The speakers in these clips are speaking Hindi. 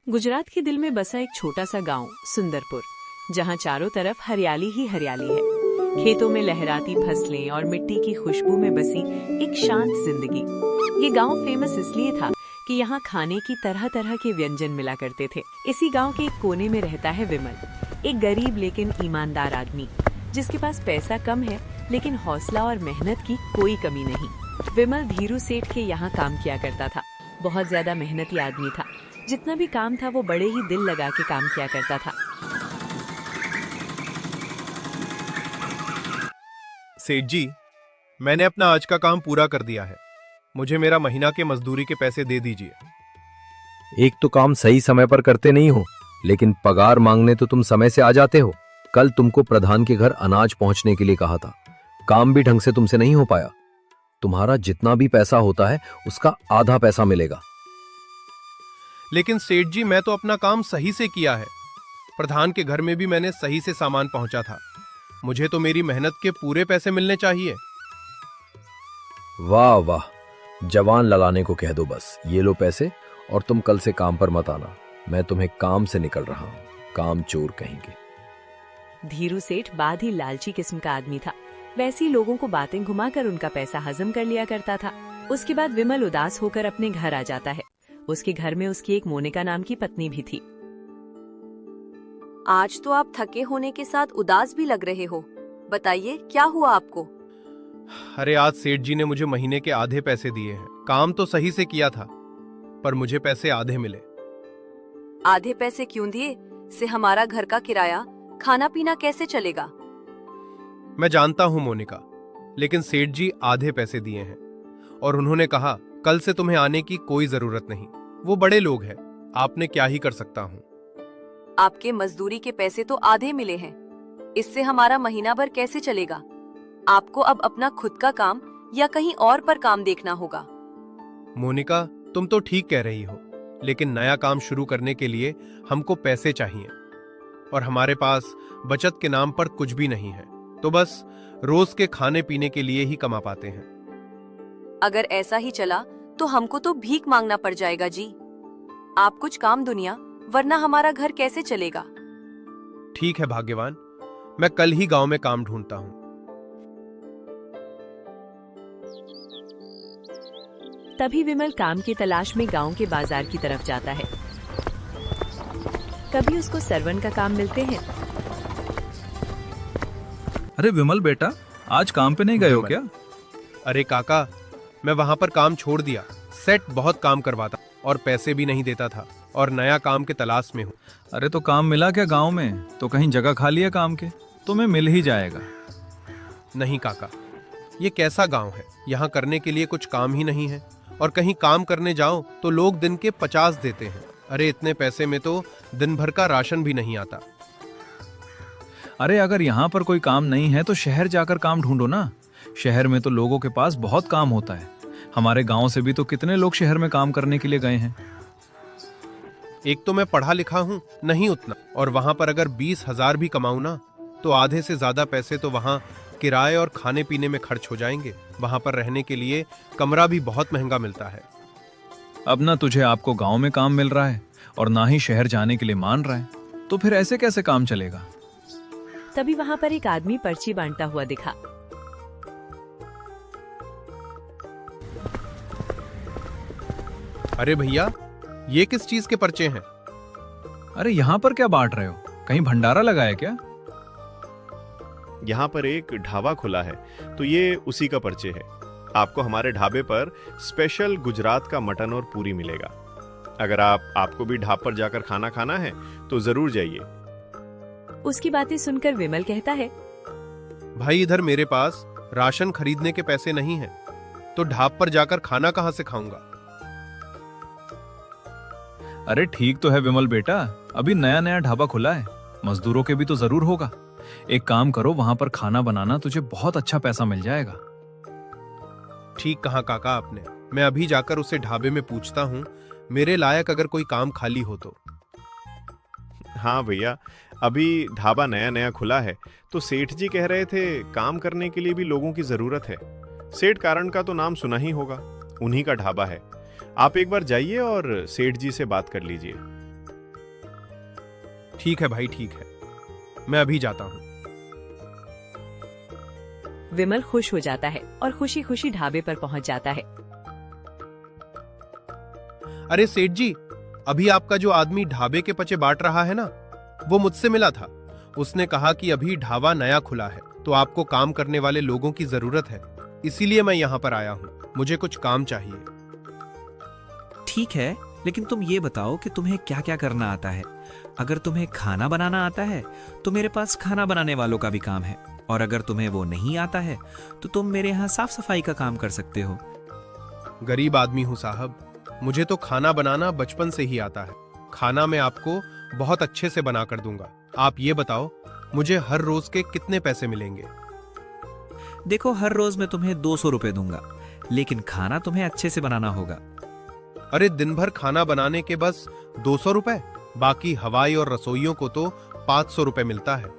गुजरात के दिल में बसा एक छोटा सा गांव सुंदरपुर, जहां चारों तरफ हरियाली ही हरियाली है। खेतों में लहराती फसलें और मिट्टी की खुशबू में बसी एक शांत जिंदगी। ये गांव फेमस इसलिए था कि यहाँ खाने की तरह तरह के व्यंजन मिला करते थे। इसी गांव के एक कोने में रहता है विमल, एक गरीब लेकिन ईमानदार आदमी, जिसके पास पैसा कम है लेकिन हौसला और मेहनत की कोई कमी नहीं। विमल धीरू सेठ के यहाँ काम किया करता था। बहुत ज्यादा मेहनती आदमी था। जितना भी काम था वो बड़े ही दिल लगा के काम किया करता था। सेठ जी, मैंने अपना आज का काम पूरा कर दिया है। मुझे मेरा महीना के मजदूरी के पैसे दे दीजिए। एक तो काम सही समय पर करते नहीं हो, लेकिन पगार मांगने तो तुम समय से आ जाते हो। कल तुमको प्रधान के घर अनाज पहुंचने के लिए कहा था, काम भी ढंग से तुमसे नहीं हो पाया। तुम्हारा जितना भी पैसा होता है उसका आधा पैसा मिलेगा। लेकिन सेठ जी, मैं तो अपना काम सही से किया है। प्रधान के घर में भी मैंने सही से सामान पहुंचा था। मुझे तो मेरी मेहनत के पूरे पैसे मिलने चाहिए। वाह वाह, जवान ललाने को कह दो बस। ये लो पैसे और तुम कल से काम पर मत आना। मैं तुम्हें काम से निकल रहा हूँ, काम चोर कहेंगे। धीरू सेठ बाद ही लालची किस्म का आदमी था। वैसी लोगों को बातें घुमाकर उनका पैसा हजम कर लिया करता था। उसके बाद विमल उदास होकर अपने घर आ जाता है। उसके घर में उसकी एक मोनिका नाम की पत्नी भी थी। आज तो आप थके होने के साथ उदास भी लग रहे हो। बताइए क्या हुआ आपको? अरे आज सेठ जी ने मुझे महीने के आधे पैसे दिए हैं। काम तो सही से किया था, पर मुझे पैसे आधे मिले। आधे पैसे क्यों दिए? से हमारा घर का किराया, खाना पीना कैसे चलेगा? मैं जानता हूं मोनिका, लेकिन सेठ जी आधे पैसे दिए हैं और उन्होंने कहा कल से तुम्हें आने की कोई जरूरत नहीं। वो बड़े लोग हैं, आपने क्या ही कर सकता हूं। आपके मजदूरी के पैसे तो आधे मिले हैं, इससे हमारा महीना भर कैसे चलेगा? आपको अब अपना खुद का काम या कहीं और पर काम देखना होगा। मोनिका, तुम तो ठीक कह रही हो, लेकिन नया काम शुरू करने के लिए हमको पैसे चाहिए और हमारे पास बचत के नाम पर कुछ भी नहीं है। तो बस रोज के खाने पीने के लिए ही कमा पाते हैं। अगर ऐसा ही चला तो हमको तो भीख मांगना पड़ जाएगा जी। आप कुछ काम दुनिया, वरना हमारा घर कैसे चलेगा? ठीक है भाग्यवान, मैं कल ही गांव में काम ढूंढता हूं। तभी विमल काम की तलाश में गांव के बाजार की तरफ जाता है। कभी उसको सरवन का काम मिलते हैं। अरे विमल बेटा, आज काम पे नहीं गए हो क्या? अरे काका, मैं वहां पर काम छोड़ दिया। सेठ बहुत काम करवाता और पैसे भी नहीं देता था और नया काम के तलाश में हूँ। अरे तो काम मिला क्या गांव में? तो कहीं जगह खाली है काम के? तुम्हें मिल ही जाएगा। नहीं काका, ये कैसा गांव है? यहाँ करने के लिए कुछ काम ही नहीं है और कहीं काम करने जाओ तो लोग दिन के 50 देते हैं। अरे इतने पैसे में तो दिन भर का राशन भी नहीं आता। अरे अगर यहाँ पर कोई काम नहीं है तो शहर जाकर काम ढूंढो ना। शहर में तो लोगों के पास बहुत काम होता है। हमारे गांव से भी तो कितने लोग शहर में काम करने के लिए गए हैं। एक तो मैं पढ़ा लिखा हूँ नहीं उतना, और वहां पर अगर 20,000 भी कमाऊं ना तो आधे से ज्यादा पैसे तो वहां किराए और खाने पीने में खर्च हो जाएंगे। वहां पर रहने के लिए कमरा भी बहुत महंगा मिलता है। अब ना तुझे आपको गांव में काम मिल रहा है और ना ही शहर जाने के लिए मान रहा है, तो फिर ऐसे कैसे काम चलेगा? तभी वहां पर एक आदमी पर्ची बांटता हुआ दिखा। अरे भैया, ये किस चीज के पर्चे हैं? अरे यहाँ पर क्या बांट रहे हो? कहीं भंडारा लगा है क्या? यहाँ पर एक ढाबा खुला है, तो ये उसी का पर्चे है। आपको हमारे ढाबे पर स्पेशल गुजरात का मटन और पूरी मिलेगा। अगर आपको भी ढाबा पर जाकर खाना खाना है तो जरूर जाइए। उसकी बातें सुनकर विमल कहता है, भाई इधर मेरे पास राशन खरीदने के पैसे नहीं हैं, तो ढाबा पर जाकर खाना कहां से खाऊंगा? अरे ठीक तो है विमल बेटा, अभी नया नया ढाबा खुला है, मजदूरों के भी तो जरूर होगा। एक काम करो, वहां पर खाना बनाना, तुझे बहुत अच्छा पैसा मिल जाएगा। ठीक कहा काका आपने। मैं अभी जाकर उसे ढाबे में पूछता हूँ, मेरे लायक अगर कोई काम खाली हो तो। हाँ भैया, अभी ढाबा नया नया खुला है, तो सेठ जी कह रहे थे काम करने के लिए भी लोगों की जरूरत है। सेठ कारण का तो नाम सुना ही होगा, उन्हीं का ढाबा है। आप एक बार जाइए और सेठ जी से बात कर लीजिए। ठीक है भाई, ठीक है, मैं अभी जाता हूँ। विमल खुश हो जाता है और खुशी खुशी ढाबे पर पहुंच जाता है। अरे सेठ जी, अभी आपका जो आदमी ढाबे के पचे बांट रहा है ना, वो मुझसे मिला था। उसने कहा कि अभी ढाबा नया खुला है तो आपको काम करने वाले लोगों की जरूरत है, इसीलिए मैं यहाँ पर आया हूँ। मुझे कुछ काम चाहिए। ठीक है, लेकिन तुम ये बताओ कि तुम्हें क्या क्या करना आता है। अगर तुम्हें खाना बनाना आता है तो मेरे पास खाना बनाने वालों का भी काम है, और अगर तुम्हें वो नहीं आता है तो तुम मेरे यहाँ साफ सफाई का काम कर सकते हो। गरीब आदमी हूँ साहब, मुझे तो खाना बनाना बचपन से ही आता है। खाना मैं आपको बहुत अच्छे से बना कर दूंगा। आप ये बताओ, मुझे हर रोज के कितने पैसे मिलेंगे? देखो, हर रोज मैं तुम्हें 200 रुपए दूंगा, लेकिन खाना तुम्हें अच्छे से बनाना होगा। अरे दिन भर खाना बनाने के बस 200 रुपए? बाकी हवाई और रसोइयों को तो 500 रुपए मिलता है।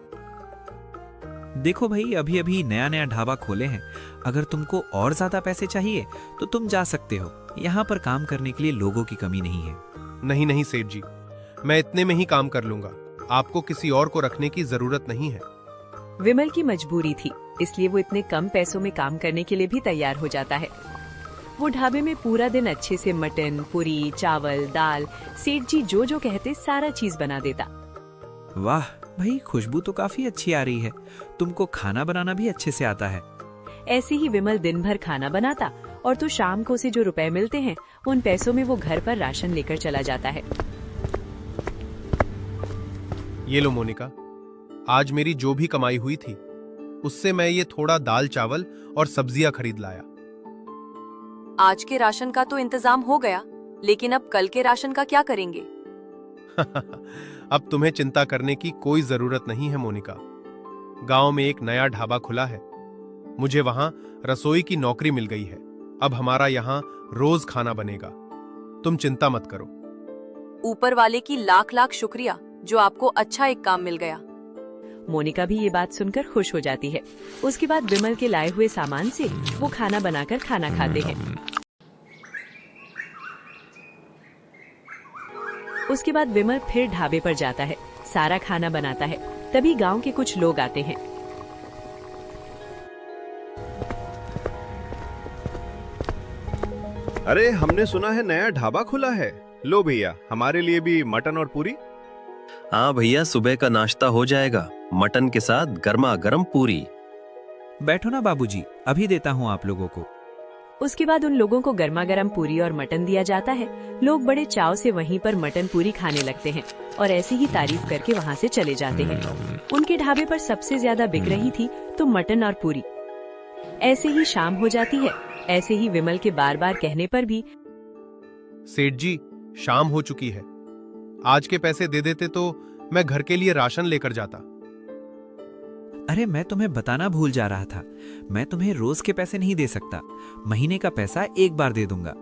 देखो भाई, अभी अभी नया नया ढाबा खोले हैं। अगर तुमको और ज्यादा पैसे चाहिए तो तुम जा सकते हो। यहाँ पर काम करने के लिए लोगों की कमी नहीं है। नहीं नहीं सेठ जी, मैं इतने में ही काम कर लूंगा। आपको किसी और को रखने की जरूरत नहीं है। विमल की मजबूरी थी, इसलिए वो इतने कम पैसों में काम करने के लिए भी तैयार हो जाता है। वो ढाबे में पूरा दिन अच्छे से मटन, पूरी, चावल, दाल, सेठ जी जो जो कहते सारा चीज बना देता। वाह भाई, खुशबू तो काफी अच्छी आ रही है। तुमको खाना बनाना भी अच्छे से आता है। ऐसे ही विमल दिन भर खाना बनाता और तो शाम को उसे जो रुपए मिलते हैं उन पैसों में वो घर पर राशन लेकर चला जाता है। ये लो मोनिका, आज मेरी जो भी कमाई हुई थी उससे मैं ये थोड़ा दाल चावल और सब्जियां खरीद लाया। आज के राशन का तो इंतजाम हो गया, लेकिन अब कल के राशन का क्या करेंगे? अब तुम्हें चिंता करने की कोई जरूरत नहीं है मोनिका। गांव में एक नया ढाबा खुला है, मुझे वहां रसोई की नौकरी मिल गई है। अब हमारा यहाँ रोज खाना बनेगा, तुम चिंता मत करो। ऊपर वाले की लाख लाख शुक्रिया जो आपको अच्छा एक काम मिल गया। मोनिका भी ये बात सुनकर खुश हो जाती है। उसके बाद विमल के लाए हुए सामान से वो खाना बनाकर खाना खाते हैं। उसके बाद विमल फिर ढाबे पर जाता है, सारा खाना बनाता है। तभी गांव के कुछ लोग आते हैं। अरे, हमने सुना है नया ढाबा खुला है। लो भैया, हमारे लिए भी मटन और पूरी। हाँ भैया, सुबह का नाश्ता हो जाएगा, मटन के साथ गर्मा गर्म पूरी। बैठो ना बाबूजी, अभी देता हूँ आप लोगों को। उसके बाद उन लोगों को गर्मा गर्म पूरी और मटन दिया जाता है। लोग बड़े चाव से वहीं पर मटन पूरी खाने लगते हैं और ऐसे ही तारीफ करके वहाँ से चले जाते हैं। उनके ढाबे पर सबसे ज्यादा बिक रही थी तो मटन और पूरी। ऐसे ही शाम हो जाती है। ऐसे ही विमल के बार बार कहने पर भी सेठ जी, शाम हो चुकी है, आज के पैसे दे देते तो मैं घर के लिए राशन लेकर जाता। अरे, मैं तुम्हें बताना भूल जा रहा था, मैं तुम्हें रोज के पैसे नहीं दे सकता। महीने का पैसा एक बार दे दूंगा।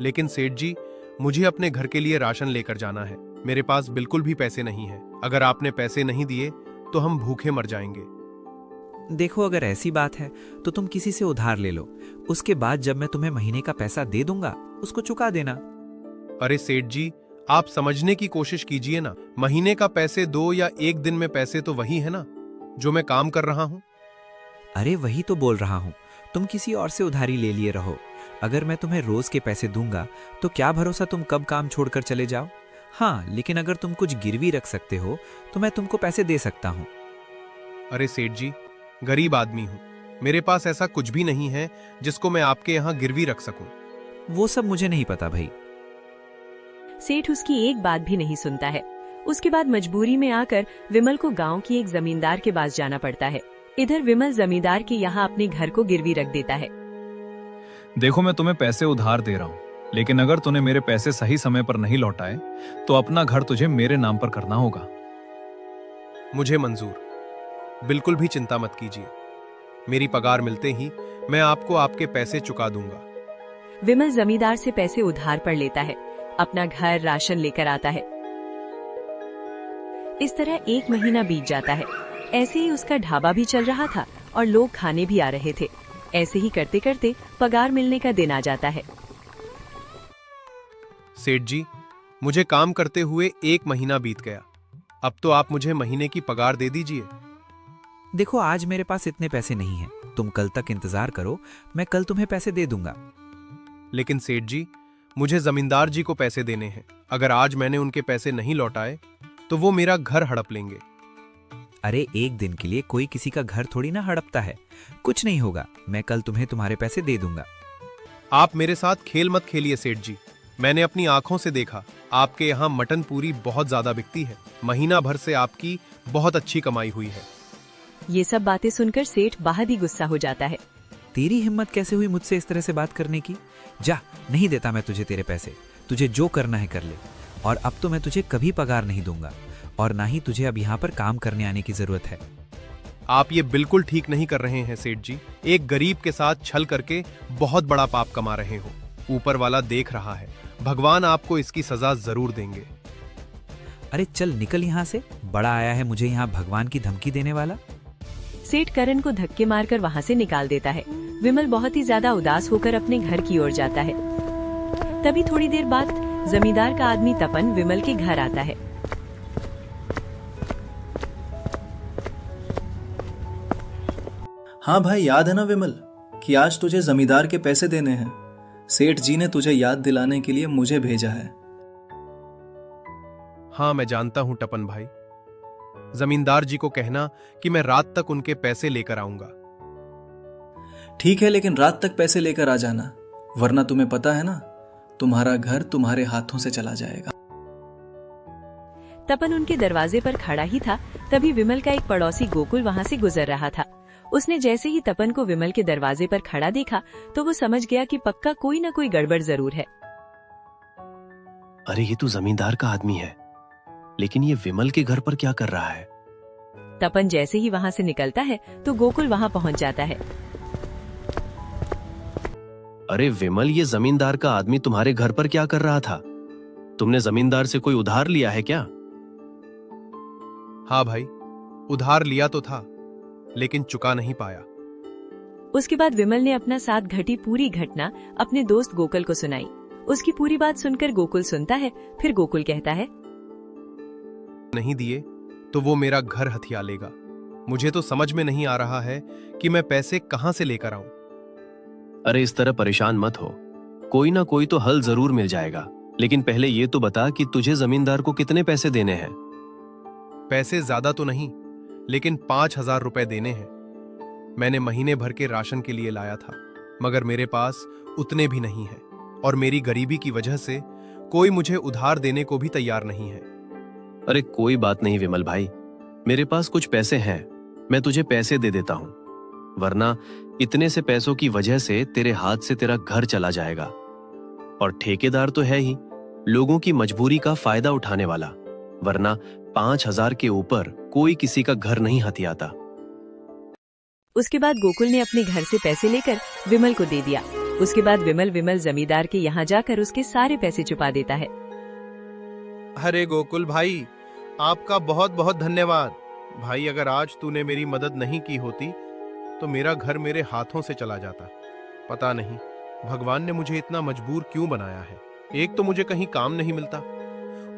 लेकिन सेठ जी, मुझे अपने घर के लिए राशन लेकर जाना है। मेरे पास बिल्कुल भी पैसे नहीं है। अगर आपने पैसे नहीं दिए तो हम भूखे मर जाएंगे। देखो, अगर ऐसी बात है तो तुम किसी से उधार ले लो। उसके बाद जब मैं तुम्हें महीने का पैसा दे दूंगा उसको चुका देना। अरे सेठ जी, आप समझने की कोशिश कीजिए ना। महीने का पैसे 2 या 1 दिन में पैसे तो वही है ना जो मैं काम कर रहा हूँ। अरे वही तो बोल रहा हूँ, तुम किसी और से उधारी ले लिए रहो। अगर मैं तुम्हें रोज के पैसे दूंगा तो क्या भरोसा तुम कब काम छोड़कर चले जाओ। हाँ, लेकिन अगर तुम कुछ गिरवी रख सकते हो तो मैं तुमको पैसे दे सकता हूँ। अरे सेठ जी, गरीब आदमी हूँ, मेरे पास ऐसा कुछ भी नहीं है जिसको मैं आपके यहाँ गिरवी रख सकूं। वो सब मुझे नहीं पता भाई। सेठ उसकी एक बात भी नहीं सुनता है। उसके बाद मजबूरी में आकर विमल को गांव की एक जमींदार के पास जाना पड़ता है। इधर विमल जमींदार के यहाँ अपने घर को गिरवी रख देता है। देखो, मैं तुम्हें पैसे उधार दे रहा हूँ, लेकिन अगर तूने मेरे पैसे सही समय पर नहीं लौटाए तो अपना घर तुझे मेरे नाम पर करना होगा। मुझे मंजूर, बिल्कुल भी चिंता मत कीजिए। मेरी पगार मिलते ही मैं आपको आपके पैसे चुका दूंगा। विमल जमींदार से पैसे उधार पर लेता है, अपना घर राशन लेकर आता है। इस तरह 1 महीना बीत जाता है। ऐसे ही उसका ढाबा भी चल रहा था और लोग खाने भी आ रहे थे। ऐसे ही करते करते पगार मिलने का दिन आ जाता है। सेठ जी, मुझे काम करते हुए 1 महीना बीत गया। अब तो आप मुझे महीने की पगार दे दीजिए। देखो, आज मेरे पास इतने पैसे नहीं हैं। तुम कल तक इंतजार करो, मैं कल तुम्हें पैसे दे दूंगा। लेकिन सेठ जी, मुझे जमींदार जी को पैसे देने हैं। अगर आज मैंने उनके पैसे नहीं लौटाए तो वो मेरा घर हड़प लेंगे। अरे, एक दिन के लिए कोई किसी का घर थोड़ी ना हड़पता है। कुछ नहीं होगा, मैं कल तुम्हें तुम्हारे पैसे दे दूंगा। आप मेरे साथ खेल मत खेलिए सेठ जी। मैंने अपनी आंखों से देखा, आपके यहाँ मटन पूरी बहुत ज्यादा बिकती है। महीना भर से आपकी बहुत अच्छी कमाई हुई है। ये सब बातें सुनकर सेठ बहुत ही गुस्सा हो जाता है। तेरी हिम्मत कैसे हुई मुझसे इस तरह से बात करने की? जा, नहीं देता मैं तुझे तेरे पैसे। तुझे जो करना है कर ले। और अब तो मैं तुझे कभी पगार नहीं दूंगा, और ना ही तुझे अब यहाँ पर काम करने आने की जरूरत है। आप ये बिल्कुल ठीक नहीं कर रहे हैं सेठ जी। एक गरीब के साथ छल करके बहुत बड़ा पाप कमा रहे हो। ऊपर वाला देख रहा है, भगवान आपको इसकी सजा जरूर देंगे। अरे चल निकल यहाँ से। बड़ा आया है मुझे यहाँ भगवान की धमकी देने वाला। सेठ करण को धक्के मारकर वहाँ से निकाल देता है। विमल बहुत ही ज्यादा उदास होकर अपने घर की ओर जाता है। तभी थोड़ी देर बाद जमींदार का आदमी तपन विमल के घर आता है। हाँ भाई, याद है ना विमल कि आज तुझे जमींदार के पैसे देने हैं। सेठ जी ने तुझे याद दिलाने के लिए मुझे भेजा है। हाँ, मैं जानता हूं टपन भाई। जमींदार जी को कहना कि मैं रात तक उनके पैसे लेकर आऊंगा। ठीक है, लेकिन रात तक पैसे लेकर आ जाना, वरना तुम्हें पता है ना, तुम्हारा घर तुम्हारे हाथों से चला जाएगा। तपन उनके दरवाजे पर खड़ा ही था, तभी विमल का एक पड़ोसी गोकुल वहाँ से गुजर रहा था। उसने जैसे ही तपन को विमल के दरवाजे पर खड़ा देखा तो वो समझ गया कि पक्का कोई न कोई गड़बड़ जरूर है। अरे ये तो जमींदार का आदमी है, लेकिन ये विमल के घर पर क्या कर रहा है? तपन जैसे ही वहाँ से निकलता है तो गोकुल वहाँ पहुँच जाता है। अरे विमल, ये जमींदार का आदमी तुम्हारे घर पर क्या कर रहा था? तुमने जमींदार से कोई उधार लिया है क्या? हाँ भाई, उधार लिया तो था, लेकिन चुका नहीं पाया। उसके बाद विमल ने अपना साथ घटी पूरी घटना अपने दोस्त गोकुल को सुनाई। उसकी पूरी बात सुनकर गोकुल सुनता है। फिर गोकुल कहता है, नहीं दिए तो वो मेरा घर हथिया लेगा। मुझे तो समझ में नहीं आ रहा है कि मैं पैसे कहां से लेकर आऊं। अरे इस तरह परेशान मत हो, कोई ना कोई तो हल जरूर मिल जाएगा। लेकिन पहले ये तो बता कि तुझे जमींदार को कितने पैसे देने हैं? पैसे ज्यादा तो नहीं, लेकिन 5,000 रुपए देने हैं। मैंने महीने भर के राशन के लिए लाया था, मगर मेरे पास उतने भी नहीं हैं, और मेरी गरीबी की वजह से कोई मुझे उधार देने को भी तैयार नहीं है। अरे कोई बात नहीं विमल भाई, मेरे पास कुछ पैसे हैं, मैं तुझे पैसे दे देता हूं। वरना इतने से पैसों की वजह से तेरे हाथ से तेरा घर चला जाएगा। और ठेकेदार तो है ही लोगों की मजबूरी का फायदा उठाने वाला, वरना 5,000 के ऊपर कोई किसी का घर नहीं हथियाता। उसके बाद गोकुल ने अपने घर से पैसे लेकर विमल को दे दिया। उसके बाद विमल जमींदार के यहाँ जाकर उसके सारे पैसे छुपा देता है। अरे गोकुल भाई, आपका बहुत बहुत धन्यवाद। भाई, अगर आज तूने मेरी मदद नहीं की होती तो मेरा घर मेरे हाथों से चला जाता। पता नहीं भगवान ने मुझे इतना मजबूर क्यों बनाया है। एक तो मुझे कहीं काम नहीं मिलता,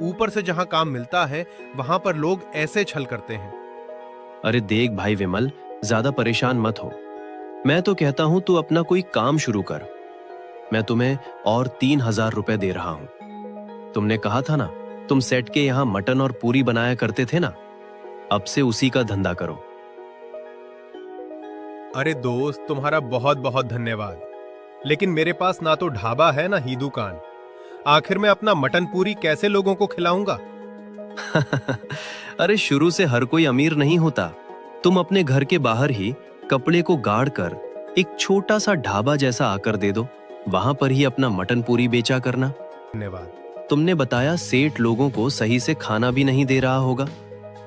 ऊपर से जहां काम मिलता है वहां पर लोग ऐसे छल करते हैं। अरे देख भाई विमल, ज्यादा परेशान मत हो। मैं तो कहता हूं तू अपना कोई काम शुरू कर। मैं तुम्हें और 3,000 रुपए दे रहा हूं। तुमने कहा था ना, तुम सेट के यहाँ मटन और पूरी बनाया करते थे ना, अब से उसी का धंधा करो। अरे दोस्त, तुम्हारा बहुत बहुत धन्यवाद, लेकिन मेरे पास ना तो ढाबा है ना ही दुकान। आखिर मैं अपना मटन पूरी कैसे लोगों को खिलाऊंगा? अरे शुरू से हर कोई अमीर नहीं होता। तुम अपने घर के बाहर ही कपड़े को गाड़ कर एक छोटा सा ढाबा जैसा आकर दे दो, वहां पर ही अपना मटन पूरी बेचा करना। धन्यवाद। तुमने बताया सेठ लोगों को सही से खाना भी नहीं दे रहा होगा,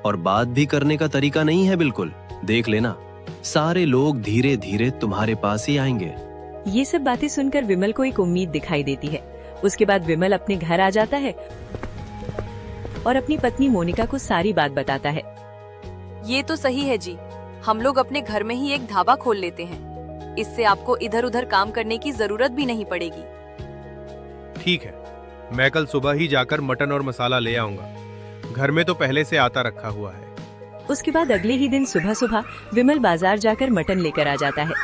और बात भी करने का तरीका नहीं है बिल्कुल। देख लेना, सारे लोग धीरे धीरे तुम्हारे पास ही आएंगे। ये सब बातें सुनकर विमल को एक उम्मीद दिखाई देती है। उसके बाद विमल अपने घर आ जाता है और अपनी पत्नी मोनिका को सारी बात बताता है। ये तो सही है जी, हम लोग अपने घर में ही एक ढाबा खोल लेते हैं। इससे आपको इधर उधर काम करने की जरूरत भी नहीं पड़ेगी। ठीक है, मैं कल सुबह ही जाकर मटन और मसाला ले आऊंगा। घर में तो पहले से आता रखा हुआ है। उसके बाद अगले ही दिन सुबह सुबह विमल बाजार जाकर मटन लेकर आ जाता है।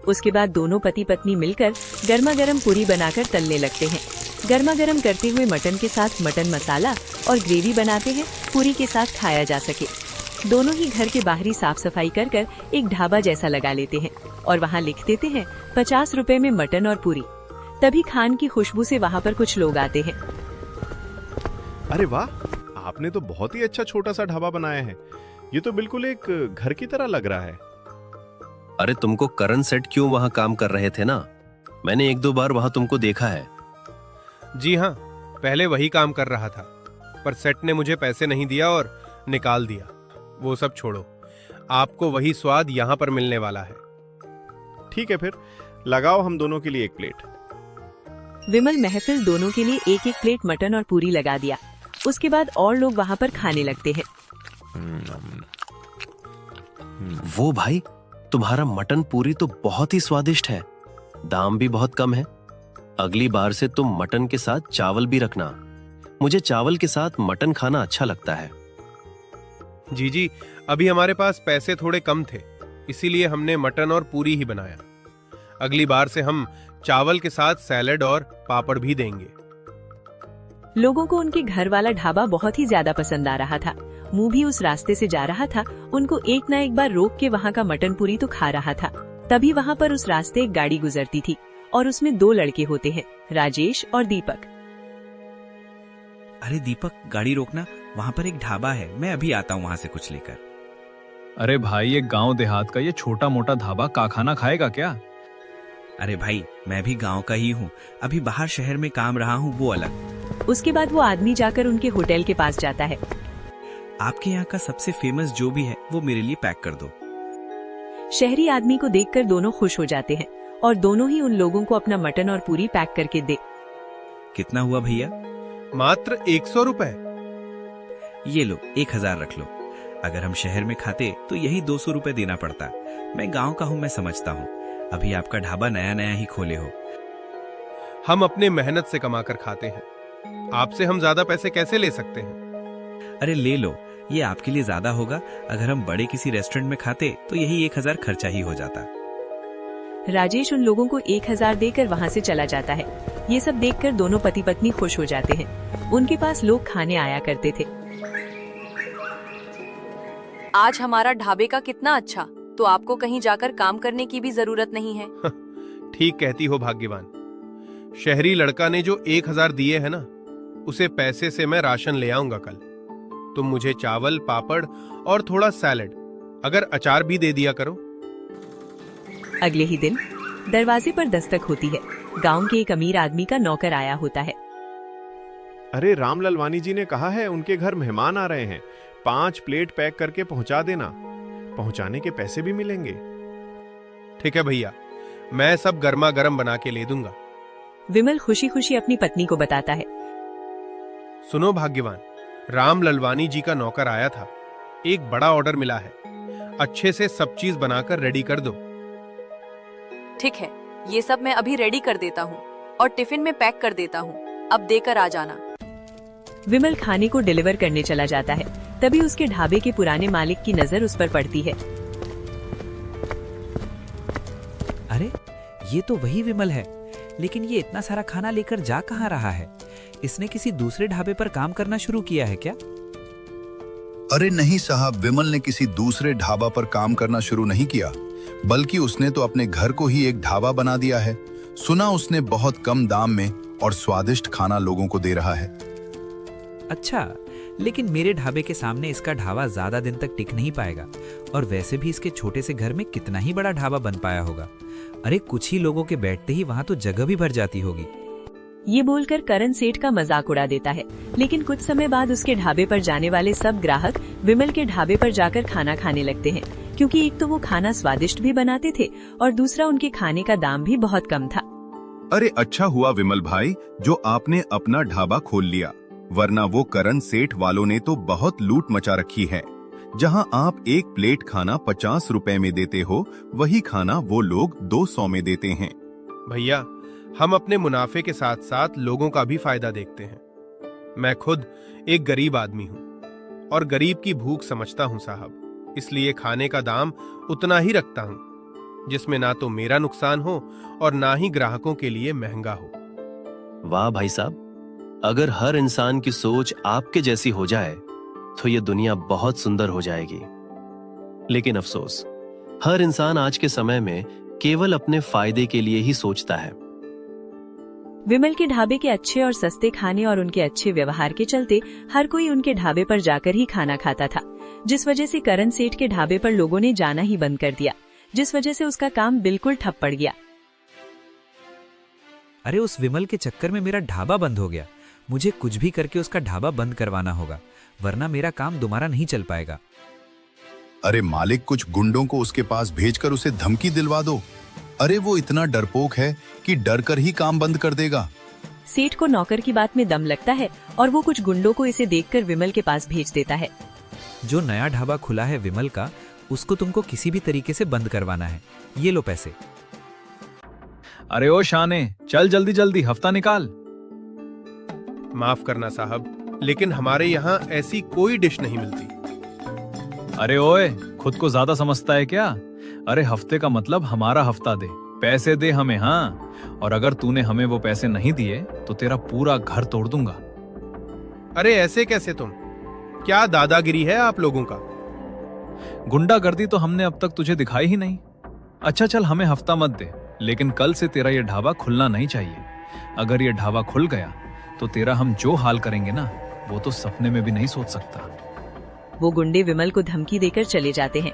उसके बाद दोनों पति पत्नी मिलकर गर्मा गर्म पूरी बनाकर तलने लगते हैं। गर्मा गर्म करते हुए मटन के साथ मटन मसाला और ग्रेवी बनाते हैं, पूरी के साथ खाया जा सके। दोनों ही घर के बाहरी साफ सफाई कर कर एक ढाबा जैसा लगा लेते हैं और वहाँ लिख देते हैं 50 रुपए में मटन और पूरी। तभी खान की खुशबू से वहाँ पर कुछ लोग आते हैं। अरे वाह, आपने तो बहुत ही अच्छा छोटा सा ढाबा बनाया है। ये तो बिल्कुल एक घर की तरह लग रहा है। अरे तुमको करण सेठ क्यों वहां काम कर रहे थे ना, मैंने 1-2 बार वहां तुमको देखा है। जी हाँ, पहले वही काम कर रहा था, पर सेठ ने मुझे पैसे नहीं दिया और निकाल दिया। वो सब छोड़ो, आपको वही स्वाद यहाँ पर मिलने वाला है। ठीक है, फिर लगाओ हम दोनों के लिए एक प्लेट। विमल महफिल दोनों के लिए एक एक प्लेट मटन और पूरी लगा दिया। उसके बाद और लोग वहाँ पर खाने लगते हैं। वो भाई, तुम्हारा मटन पूरी तो बहुत ही स्वादिष्ट है, दाम भी बहुत कम है। अगली बार से तुम मटन के साथ चावल भी रखना, मुझे चावल के साथ मटन खाना अच्छा लगता है। जी, अभी हमारे पास पैसे थोड़े कम थे, इसीलिए हमने मटन और पूरी ही बनाया। अगली बार से हम चावल के साथ सैलेड और पापड़ भी देंगे। लोगों को उनके घर वाला ढाबा बहुत ही ज्यादा पसंद आ रहा था। मुंह भी उस रास्ते से जा रहा था, उनको एक ना एक बार रोक के वहाँ का मटन पूरी तो खा रहा था। तभी वहाँ पर उस रास्ते एक गाड़ी गुजरती थी और उसमें 2 लड़के होते हैं, राजेश और दीपक। अरे दीपक, गाड़ी रोकना, वहाँ पर एक ढाबा है, मैं अभी आता हूँ वहाँ से कुछ लेकर। अरे भाई, ये गांव देहात का ये छोटा मोटा ढाबा का खाना खाएगा क्या? अरे भाई, मैं भी गांव का ही हूँ, अभी बाहर शहर में काम रहा हूँ, वो अलग। उसके बाद वो आदमी जाकर उनके होटल के पास जाता है। आपके यहाँ का सबसे फेमस जो भी है वो मेरे लिए पैक कर दो। शहरी आदमी को देखकर दोनों खुश हो जाते हैं और दोनों ही उन लोगों को अपना मटन और पूरी पैक करके दे। कितना हुआ भैया? मात्र 100 रुपए। ये लो, 1000 रख लो। अगर हम शहर में खाते तो यही 200 रुपए देना पड़ता। मैं गांव का हूँ, मैं समझता हूँ। अभी आपका ढाबा नया नया ही खोले हो। हम अपने मेहनत से कमा कर खाते हैं, आपसे हम ज्यादा पैसे कैसे ले सकते हैं? अरे ले लो, ये आपके लिए ज्यादा होगा। अगर हम बड़े किसी रेस्टोरेंट में खाते तो यही 1000 खर्चा ही हो जाता। राजेश उन लोगों को 1000 देकर वहाँ से चला जाता है। ये सब देखकर दोनों पति पत्नी खुश हो जाते हैं। उनके पास लोग खाने आया करते थे। आज हमारा ढाबे का कितना अच्छा, तो आपको कहीं जाकर काम करने की भी जरूरत नहीं है। ठीक कहती हो भाग्यवान। शहरी लड़का ने जो 1000 दिए है ना, उसे पैसे से मैं राशन ले आऊंगा कल। तुम मुझे चावल, पापड़ और थोड़ा सैलेड, अगर अचार भी दे दिया करो। अगले ही दिन दरवाजे पर दस्तक होती है। गांव के एक अमीर आदमी का नौकर आया होता है। अरे राम ललवानी जी ने कहा है उनके घर मेहमान आ रहे हैं, 5 प्लेट पैक करके पहुंचा देना, पहुंचाने के पैसे भी मिलेंगे। ठीक है भैया, मैं सब गर्मा गर्म बना के ले दूंगा। विमल खुशी खुशी अपनी पत्नी को बताता है। सुनो भाग्यवान, राम ललवानी जी का नौकर आया था, एक बड़ा ऑर्डर मिला है, अच्छे से सब चीज बनाकर रेडी कर दो। ठीक है, ये सब मैं अभी रेडी कर देता हूँ और टिफिन में पैक कर देता हूँ, अब देकर आ जाना। विमल खाने को डिलीवर करने चला जाता है। तभी उसके ढाबे के पुराने मालिक की नजर उस पर पड़ती है। अरे ये तो वही विमल है, लेकिन ये इतना सारा खाना लेकर जा कहाँ रहा है? इसने किसी दूसरे ढाबे पर काम करना शुरू किया है क्या? अरे नहीं साहब, विमल ने किसी दूसरे ढाबा पर काम करना शुरू नहीं किया, बल्कि उसने तो अपने घर को ही एक ढाबा बना दिया है। सुना उसने बहुत कम दाम में और स्वादिष्ट खाना लोगों को दे रहा है। अच्छा, लेकिन मेरे ढाबे के सामने इसका ढाबा ज्यादा दिन तक टिक नहीं पाएगा, और वैसे भी इसके छोटे से घर में कितना ही बड़ा ढाबा बन पाया होगा। अरे कुछ ही लोगों के बैठते ही वहाँ तो जगह भी भर जाती होगी। ये बोलकर करण सेठ का मजाक उड़ा देता है। लेकिन कुछ समय बाद उसके ढाबे पर जाने वाले सब ग्राहक विमल के ढाबे पर जाकर खाना खाने लगते हैं, क्योंकि एक तो वो खाना स्वादिष्ट भी बनाते थे और दूसरा उनके खाने का दाम भी बहुत कम था। अरे अच्छा हुआ विमल भाई जो आपने अपना ढाबा खोल लिया, वरना वो करण सेठ वालों ने तो बहुत लूट मचा रखी है। जहां आप एक प्लेट खाना 50 रुपए में देते हो, वही खाना वो लोग 200 में देते हैं। भैया, हम अपने मुनाफे के साथ साथ लोगों का भी फायदा देखते हैं। मैं खुद एक गरीब आदमी हूँ, और गरीब की भूख समझता हूं साहब, इसलिए खाने का दाम उतना ही रखता हूं जिसमें ना तो मेरा नुकसान हो और ना ही ग्राहकों के लिए महंगा हो। वाह भाई साहब, अगर हर इंसान की सोच आपके जैसी हो जाए तो ये दुनिया बहुत सुंदर हो जाएगी। लेकिन अफसोस, हर इंसान आज के समय में केवल अपने फायदे के लिए ही सोचता है। विमल के ढाबे के अच्छे और सस्ते खाने और उनके अच्छे व्यवहार के चलते हर कोई उनके ढाबे पर जाकर ही खाना खाता था, जिस वजह से करण सेठ के ढाबे पर लोगों ने जाना ही बंद कर दिया, जिस वजह से उसका काम बिल्कुल ठप पड़ गया। अरे उस विमल के चक्कर में मेरा ढाबा बंद हो गया। मुझे कुछ भी करके उसका ढाबा बंद करवाना होगा, वरना मेरा काम दोबारा नहीं चल पाएगा। अरे मालिक, कुछ गुंडों को उसके पास भेजकर उसे धमकी दिलवा दो। अरे वो इतना डरपोक है कि डर कर ही काम बंद कर देगा। सेठ को नौकर की बात में दम लगता है और वो कुछ गुंडों को इसे देखकर विमल के पास भेज देता है। जो नया ढाबा खुला है विमल का, उसको तुमको किसी भी तरीके से बंद करवाना है। ये लो पैसे। अरे ओ शाने, चल जल्दी जल्दी हफ्ता निकाल। माफ करना साहब, लेकिन हमारे यहाँ ऐसी कोई डिश नहीं मिलती। अरे ओए, खुद को ज्यादा समझता है क्या? अरे हफ्ते का मतलब हमारा हफ्ता दे, पैसे दे हमें। हाँ, और अगर तूने हमें वो पैसे नहीं दिए तो तेरा पूरा घर तोड़ दूंगा। अरे ऐसे कैसे तुम? क्या दादागिरी है आप लोगों का? गुंडागर्दी तो हमने अब तक तुझे दिखाई ही नहीं। अच्छा चल, हमें हफ्ता मत दे, लेकिन कल से तेरा ये ढाबा खुलना नहीं चाहिए। अगर ये ढाबा खुल गया तो तेरा हम जो हाल करेंगे ना, वो तो सपने में भी नहीं सोच सकता। वो गुंडे विमल को धमकी देकर चले जाते हैं।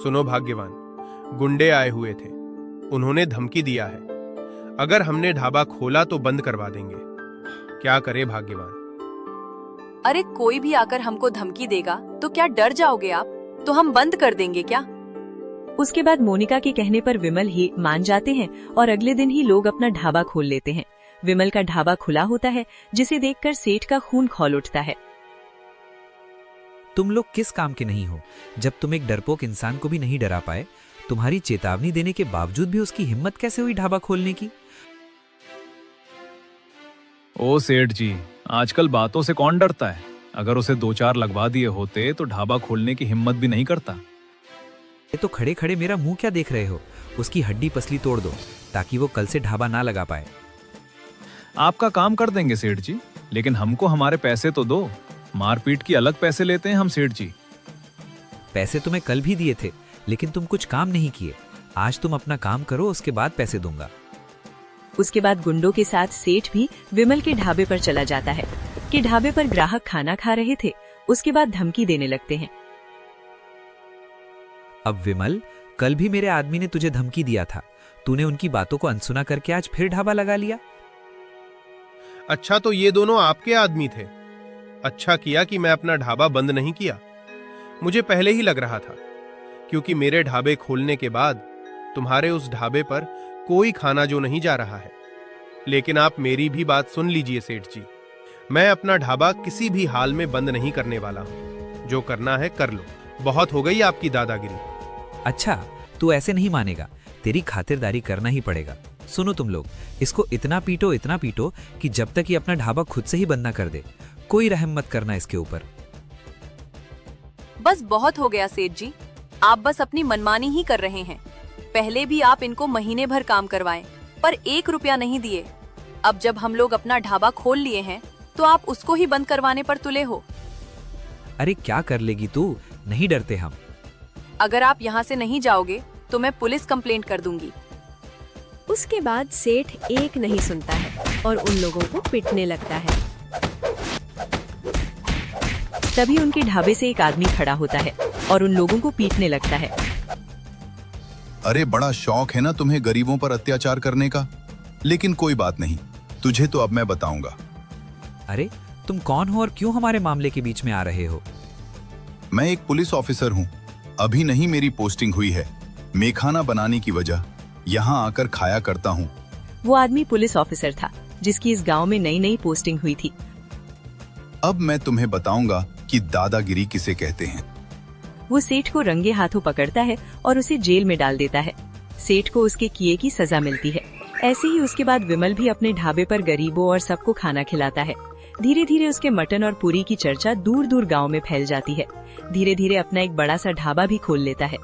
सुनो भाग्यवान, गुंडे आए हुए थे, उन्होंने धमकी दिया है अगर हमने ढाबा खोला तो बंद करवा देंगे। क्या करे भाग्यवान? अरे कोई भी आकर हमको धमकी देगा तो क्या डर जाओगे आप? तो हम बंद कर देंगे क्या? उसके बाद मोनिका के कहने पर विमल ही मान जाते हैं और अगले दिन ही लोग अपना ढाबा खोल लेते हैं। विमल का ढाबा खुला होता है, जिसे देखकर सेठ का खून खौल उठता है। तुम लोग किस काम के नहीं हो? जब तुम एक डरपोक इंसान को भी नहीं डरा पाए, तुम्हारी चेतावनी देने के बावजूद भी उसकी हिम्मत कैसे हुई ढाबा खोलने की? ओ सेठ जी, आजकल बातों से कौन डरता है? अगर उसे 2-4 लगवा दिए होते तो ढाबा खोलने की हिम्मत भी नहीं करता। ये तो खड़े खड़े मेरा मुंह क्या देख रहे हो? उसकी हड्डी पसली तोड़ दो ताकि वो कल से ढाबा ना लगा पाए। आपका काम कर देंगे सेठ जी, लेकिन हमको हमारे पैसे तो दो। मारपीट की अलग पैसे लेते हैं हम सेठ जी। पैसे तुम्हें कल भी दिए थे, लेकिन तुम कुछ काम नहीं किए। आज तुम अपना काम करो, उसके बाद पैसे दूंगा। उसके बाद गुंडों के साथ सेठ भी विमल के ढाबे पर चला जाता है कि ढाबे पर ग्राहक खाना खा रहे थे। उसके बाद धमकी देने लगते हैं। अब विमल, कल भी मेरे आदमी ने तुझे धमकी दिया था, तूने उनकी बातों को अनसुना करके आज फिर ढाबा लगा लिया। अच्छा, तो ये दोनों आपके आदमी थे? अच्छा किया कि मैं अपना ढाबा बंद नहीं किया। मुझे पहले ही लग रहा था, क्योंकि मेरे ढाबे खोलने के बाद तुम्हारे उस ढाबे पर कोई खाना जो नहीं जा रहा है। लेकिन आप मेरी भी बात सुन लीजिए सेठ जी, मैं अपना ढाबा किसी भी हाल में बंद नहीं करने वाला हूं। जो करना है कर लो, बहुत हो गई आपकी दादागिरी। अच्छा, तू ऐसे नहीं मानेगा, तेरी खातिरदारी करना ही पड़ेगा। सुनो तुम लोग, इसको इतना पीटो कि जब तक ये अपना ढाबा खुद से ही बंद ना कर दे। कोई रहम मत करना इसके ऊपर। बस बहुत हो गया सेठ जी, आप बस अपनी मनमानी ही कर रहे हैं। पहले भी आप इनको महीने भर काम करवाएं, पर 1 रुपया नहीं दिए। अब जब हम लोग अपना ढाबा खोल लिए हैं, तो आप उसको ही बंद करवाने पर तुले हो। अरे क्या कर लेगी तू? नहीं डरते हम। अगर आप यहाँ से नहीं जाओगे तो मैं पुलिस कंप्लेंट कर दूंगी। उसके बाद सेठ एक नहीं सुनता है और उन लोगों को पीटने लगता है। तभी उनके ढाबे से एक आदमी खड़ा होता है और उन लोगों को पीटने लगता है। अरे बड़ा शौक है ना तुम्हें गरीबों पर अत्याचार करने का, लेकिन कोई बात नहीं, तुझे तो अब मैं बताऊंगा। अरे तुम कौन हो और क्यों हमारे मामले के बीच में आ रहे हो? मैं एक पुलिस ऑफिसर हूँ, अभी नहीं मेरी पोस्टिंग हुई है। मेखाना बनाने की वजह यहाँ आकर खाया करता हूँ। वो आदमी पुलिस ऑफिसर था जिसकी इस गांव में नई पोस्टिंग हुई थी। अब मैं तुम्हें बताऊंगा कि दादागिरी किसे कहते हैं। वो सेठ को रंगे हाथों पकड़ता है और उसे जेल में डाल देता है। सेठ को उसके किए की सजा मिलती है ऐसे ही उसके बाद विमल भी अपने ढाबे पर गरीबों और सबको खाना खिलाता है। धीरे धीरे उसके मटन और पूरी की चर्चा दूर दूर गांव में फैल जाती है। धीरे धीरे अपना एक बड़ा सा ढाबा भी खोल लेता है।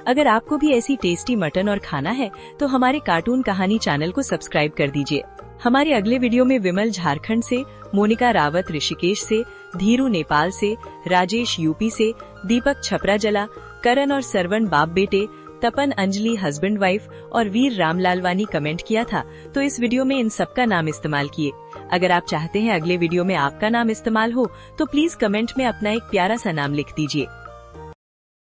अगर आपको भी ऐसी टेस्टी मटन और खाना है तो हमारे कार्टून कहानी चैनल को सब्सक्राइब कर दीजिए। हमारे अगले वीडियो में विमल झारखंड से, मोनिका रावत ऋषिकेश से, धीरू नेपाल से, राजेश यूपी से, दीपक छपरा जला, करण और सरवण बाप बेटे, तपन अंजलि हस्बैंड वाइफ और वीर राम लालवानी कमेंट किया था, तो इस वीडियो में इन सबका नाम इस्तेमाल किए। अगर आप चाहते हैं अगले वीडियो में आपका नाम इस्तेमाल हो तो प्लीज कमेंट में अपना एक प्यारा सा नाम लिख दीजिए।